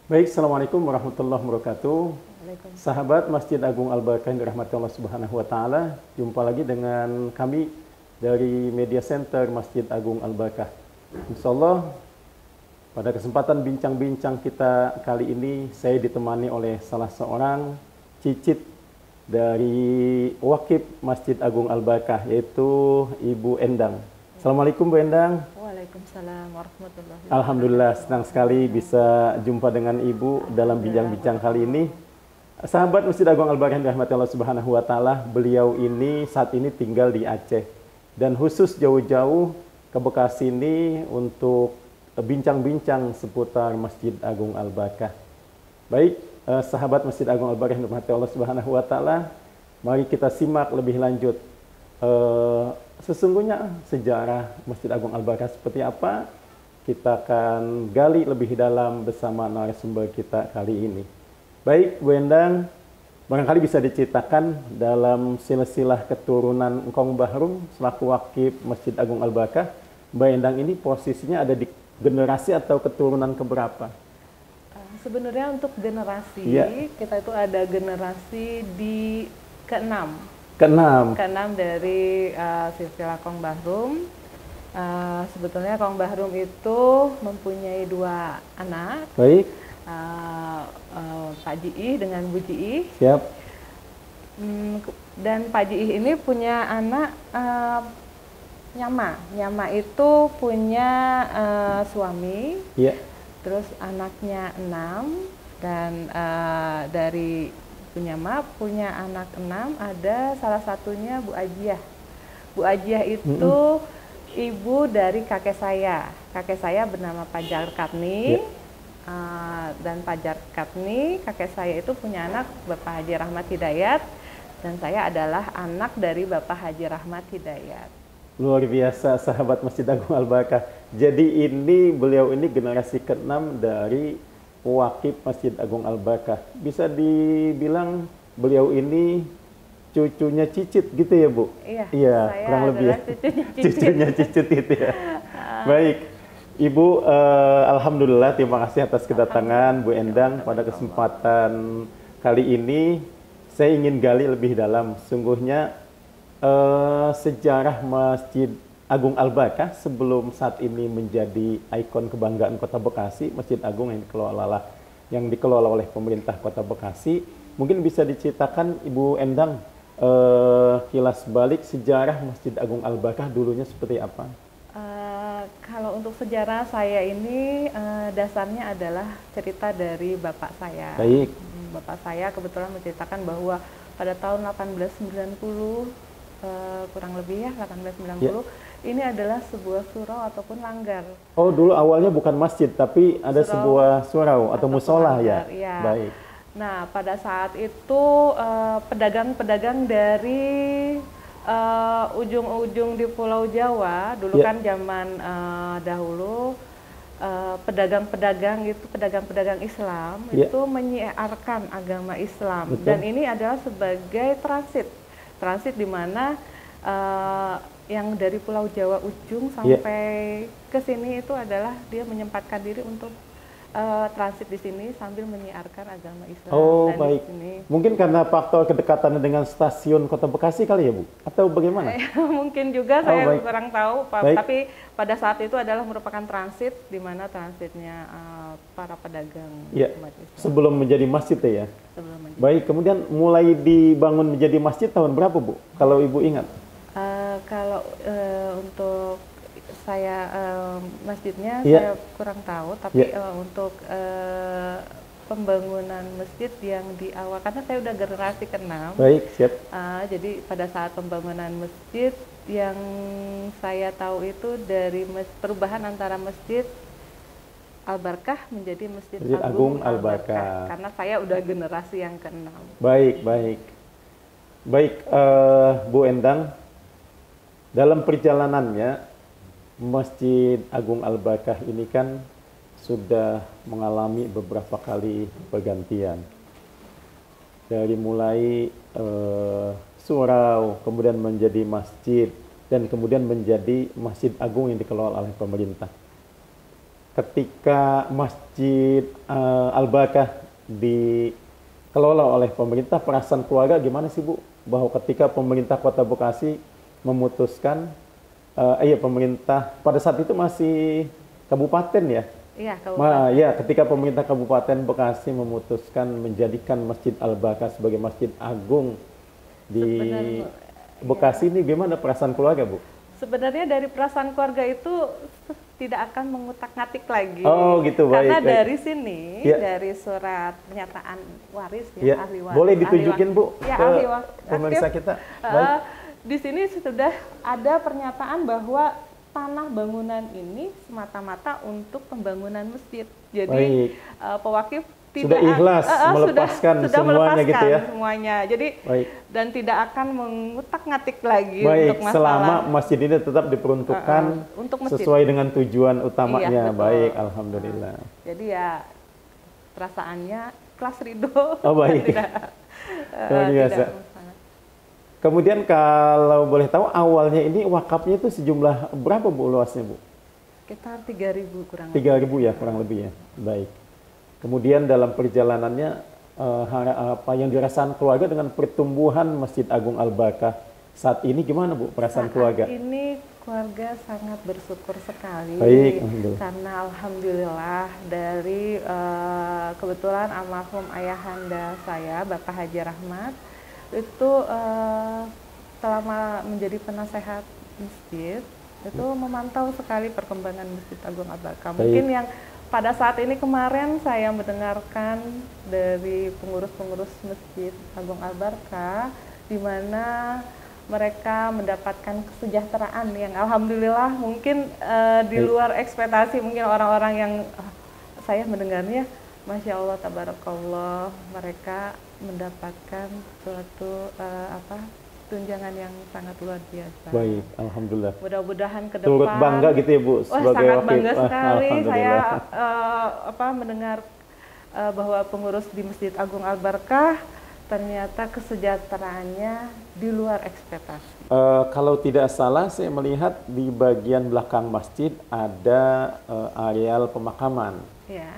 Baik, Assalamualaikum warahmatullahi wabarakatuh. Waalaikumsalam. Sahabat Masjid Agung Al-Barakah yang dirahmati Allah Subhanahu wa taala, jumpa lagi dengan kami dari Media Center Masjid Agung Al-Barakah. Insyaallah pada kesempatan bincang-bincang kita kali ini saya ditemani oleh salah seorang cicit dari Wakif Masjid Agung Al-Barakah, yaitu Ibu Endang. Assalamualaikum Bu Endang. Waalaikumsalam warahmatullahi wabarakatuh. Alhamdulillah, senang sekali bisa jumpa dengan Ibu dalam bincang-bincang kali ini. Sahabat Masjid Agung Al-Barakah yang dirahmati Allah Subhanahu wa taala, beliau ini saat ini tinggal di Aceh dan khusus jauh-jauh ke Bekasi ini untuk bincang-bincang seputar Masjid Agung Al-Barakah. Baik, sahabat Masjid Agung Al-Barakah yang dirahmati Allah Subhanahu wa taala, mari kita simak lebih lanjut sesungguhnya sejarah Masjid Agung Al-Barakah seperti apa. Kita akan gali lebih dalam bersama narasumber kita kali ini. Baik, Bu Endang, barangkali bisa diceritakan dalam silsilah keturunan Engkong Bahrum selaku Wakif Masjid Agung Al-Barakah, Mbak Endang ini posisinya ada di generasi atau keturunan keberapa? Sebenarnya untuk generasi, kita itu ada generasi di keenam. Keenam dari silsilah Kong Bahrum. Sebetulnya Kong Bahrum itu mempunyai dua anak. Baik. Pak Jiih dengan Bu Jiih. Siap. Dan Pak Jiih ini punya anak Nyama. Nyama itu punya suami. Iya. Terus anaknya 6 dan dari Bu Nyama punya anak 6, ada salah satunya Bu Ajiah. Bu Ajiah itu ibu dari kakek saya. Kakek saya bernama Pajar Katni. Dan Pajar Katni, kakek saya itu punya anak Bapak Haji Rahmat Hidayat, dan saya adalah anak dari Bapak Haji Rahmat Hidayat. Luar biasa sahabat Masjid Agung Al-Barakah. Jadi ini beliau ini generasi ke-6 dari Wakif Masjid Agung Al-Barakah. Bisa dibilang beliau ini cucunya Cicit gitu ya, Bu? Iya, kurang lebih ya. Cucunya Cicit itu ya. Baik. Ibu, Alhamdulillah, terima kasih atas kedatangan Bu Endang pada kesempatan kali ini. Saya ingin gali lebih dalam. Sungguhnya sejarah Masjid Agung Al-Barakah sebelum saat ini menjadi ikon kebanggaan Kota Bekasi, Masjid Agung yang dikelola oleh pemerintah Kota Bekasi. Mungkin bisa diceritakan Ibu Endang kilas balik sejarah Masjid Agung Al-Barakah dulunya seperti apa? Kalau untuk sejarah saya ini dasarnya adalah cerita dari bapak saya. Baik. Bapak saya kebetulan menceritakan bahwa pada tahun 1890, kurang lebih ya 1890, ini adalah sebuah surau ataupun langgar. Oh, dulu awalnya bukan masjid tapi ada sebuah surau atau musola ya? Baik. Nah, pada saat itu pedagang-pedagang dari ujung-ujung di Pulau Jawa, dulu kan zaman dahulu pedagang-pedagang itu, pedagang-pedagang Islam itu menyiarkan agama Islam. Betul. Dan ini adalah sebagai transit di mana yang dari Pulau Jawa ujung sampai ke sini itu adalah dia menyempatkan diri untuk transit di sini sambil menyiarkan agama Islam. Oh, dan baik. Mungkin karena faktor kedekatannya dengan stasiun Kota Bekasi kali ya, Bu? Atau bagaimana? Mungkin juga, saya kurang tahu. Tapi pada saat itu adalah merupakan transit, di mana transitnya para pedagang. Sebelum menjadi masjid ya? Sebelum menjadi. Baik, kemudian mulai dibangun menjadi masjid tahun berapa, Bu? Kalau Ibu ingat? Kalau untuk saya masjidnya saya kurang tahu, tapi untuk pembangunan masjid yang di awal, karena saya udah generasi ke-6. Baik, siap. Jadi pada saat pembangunan masjid yang saya tahu itu dari perubahan antara Masjid Al-Barakah menjadi Masjid Agung Al-Barakah, karena saya udah generasi yang ke-6. Baik. Baik, Bu Endang, dalam perjalanannya Masjid Agung Al-Barakah ini kan sudah mengalami beberapa kali pergantian. Dari mulai surau, kemudian menjadi masjid, dan kemudian menjadi Masjid Agung yang dikelola oleh pemerintah. ketika Masjid Al-Barakah dikelola oleh pemerintah, perasaan keluarga gimana sih Bu? Bahwa ketika pemerintah Kota Bekasi memutuskan, pemerintah pada saat itu masih kabupaten ya? Iya, kabupaten. Ya, ketika pemerintah Kabupaten Bekasi memutuskan menjadikan Masjid Al-Barakah sebagai masjid agung di Bekasi, ini gimana perasaan keluarga Bu? Sebenarnya dari perasaan keluarga itu tidak akan mengutak-ngatik lagi. Oh gitu, baik. Karena baik. dari sini, dari surat pernyataan waris ya, ahli waris. Boleh ditunjukin Bu ya, ke ahli pemirsa kita? Baik. Di sini sudah ada pernyataan bahwa tanah bangunan ini semata-mata untuk pembangunan masjid. Jadi pewakif sudah ikhlas melepaskan sudah semuanya melepaskan gitu ya. Semuanya. Jadi dan tidak akan mengutak-ngatik lagi untuk masalah. Selama masjid ini tetap diperuntukkan untuk masjid, sesuai dengan tujuan utamanya. Iya, baik, alhamdulillah. Jadi ya perasaannya kelas ridho. Oh baik. Luar biasa. Kemudian kalau boleh tahu awalnya ini wakafnya itu sejumlah berapa Bu luasnya Bu? Sekitar 3.000 kurang 3.000 ya kurang lebih ya. Baik. Kemudian dalam perjalanannya apa yang dirasakan keluarga dengan pertumbuhan Masjid Agung Al-Barakah saat ini gimana Bu perasaan keluarga? Saat ini keluarga sangat bersyukur sekali. Baik, karena alhamdulillah dari kebetulan almarhum ayahanda saya Bapak Haji Rahmat itu selama menjadi penasehat masjid itu memantau sekali perkembangan Masjid Agung Al-Barakah. Mungkin yang pada saat ini kemarin saya mendengarkan dari pengurus-pengurus Masjid Agung Al-Barakah di mana mereka mendapatkan kesejahteraan yang alhamdulillah mungkin di luar ekspektasi mungkin orang-orang yang saya mendengarnya Masya Allah tabarakallah mereka mendapatkan suatu tunjangan yang sangat luar biasa. Baik, alhamdulillah. Mudah-mudahan ke depan. Turut bangga gitu ya Bu sebagai sangat wakil. bangga sekali saya mendengar bahwa pengurus di Masjid Agung Al-Barakah ternyata kesejahteraannya di luar ekspektasi. Kalau tidak salah saya melihat di bagian belakang masjid ada areal pemakaman. Ya.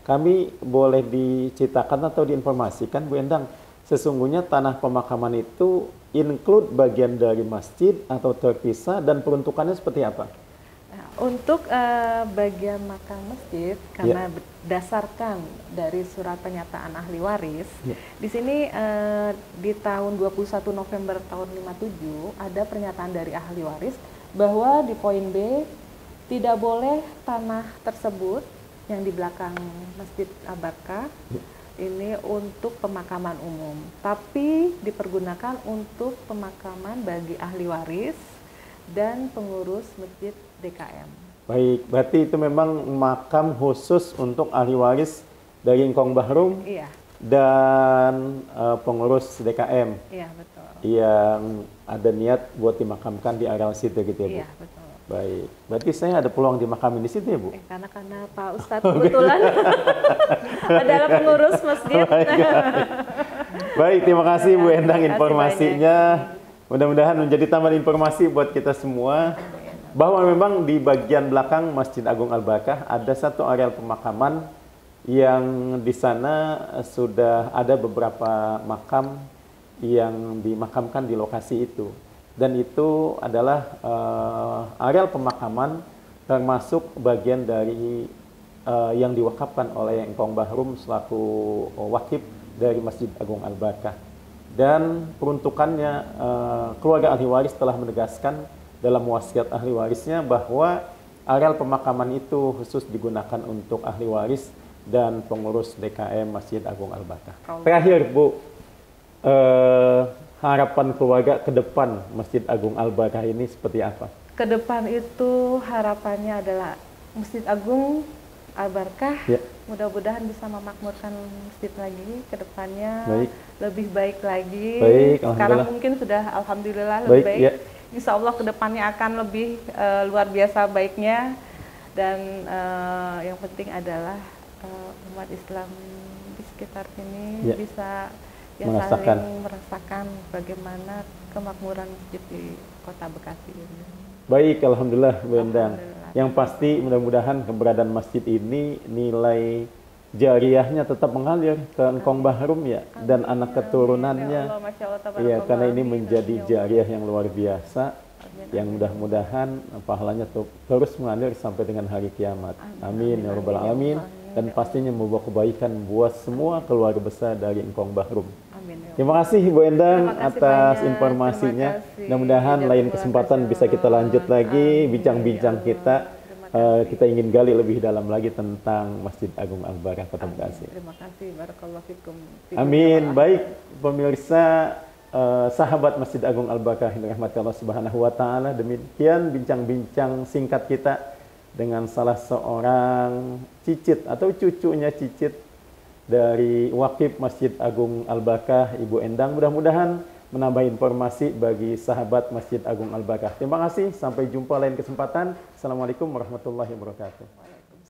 Kami boleh diceritakan atau diinformasikan Bu Endang, sesungguhnya tanah pemakaman itu include bagian dari masjid atau terpisah dan peruntukannya seperti apa? Nah, untuk bagian makam masjid karena berdasarkan dari surat pernyataan ahli waris, di sini di tahun 21 November tahun 57 ada pernyataan dari ahli waris bahwa di poin B tidak boleh tanah tersebut yang di belakang Masjid Al-Barakah ini untuk pemakaman umum, tapi dipergunakan untuk pemakaman bagi ahli waris dan pengurus masjid DKM. Baik, berarti itu memang makam khusus untuk ahli waris dari Engkong Bahrum dan pengurus DKM. Iya, betul. Yang ada niat buat dimakamkan di areal situ gitu ya Bu? Iya, betul. Baik, berarti saya ada peluang dimakamin di situ ya Bu? Karena Pak Ustadz kebetulan adalah pengurus masjid. Baik, terima kasih Bu Endang informasinya. Mudah-mudahan menjadi tambahan informasi buat kita semua bahwa memang di bagian belakang Masjid Agung Al-Barakah ada satu areal pemakaman yang di sana sudah ada beberapa makam yang dimakamkan di lokasi itu. Dan itu adalah areal pemakaman termasuk bagian dari yang diwakafkan oleh Engkong Bahrum selaku wakif dari Masjid Agung Al-Barakah. Dan peruntukannya keluarga ahli waris telah menegaskan dalam wasiat ahli warisnya bahwa areal pemakaman itu khusus digunakan untuk ahli waris dan pengurus DKM Masjid Agung Al-Barakah. Terakhir Bu, harapan keluarga ke depan Masjid Agung Al-Barakah ini seperti apa? Ke depan itu harapannya adalah Masjid Agung Al-Barakah mudah-mudahan bisa memakmurkan masjid lagi ke depannya lebih baik lagi. Sekarang mungkin sudah alhamdulillah lebih baik. Insya Allah ke depannya akan lebih luar biasa baiknya dan yang penting adalah umat Islam di sekitar sini bisa saling merasakan bagaimana kemakmuran masjid di Kota Bekasi ini. Baik, alhamdulillah Bu Endang. Yang pasti mudah-mudahan keberadaan masjid ini nilai jariahnya tetap mengalir ke Engkong Bahrum ya, dan anak keturunannya. Ya Allah, Masya Allah, Iya, karena ini Amin. menjadi jariah yang luar biasa, yang mudah-mudahan pahalanya terus mengalir sampai dengan hari kiamat. Amin ya rabbal alamin. Dan pastinya membawa kebaikan buat semua keluarga besar dari Engkong Bahrum. Amin, ya Allah. Terima kasih Bu Endang Terima kasih atas banyak. informasinya. Terima kasih. Mudah-mudahan lain kesempatan bisa kita lanjut lagi Amin, bincang-bincang ya kita. Allah. Terima Kita ingin gali lebih dalam lagi tentang Masjid Agung Al-Barakah Kota Bekasi. Terima kasih, barakallahu fikum. Amin. Baik pemirsa, sahabat Masjid Agung Al-Barakah yang dirahmati Allah Subhanahu wa taala, demikian bincang-bincang singkat kita dengan salah seorang cicit atau cucunya cicit dari Wakif Masjid Agung Al-Barakah, Ibu Endang. Mudah-mudahan menambah informasi bagi sahabat Masjid Agung Al-Barakah. Terima kasih, sampai jumpa lain kesempatan. Assalamualaikum warahmatullahi wabarakatuh.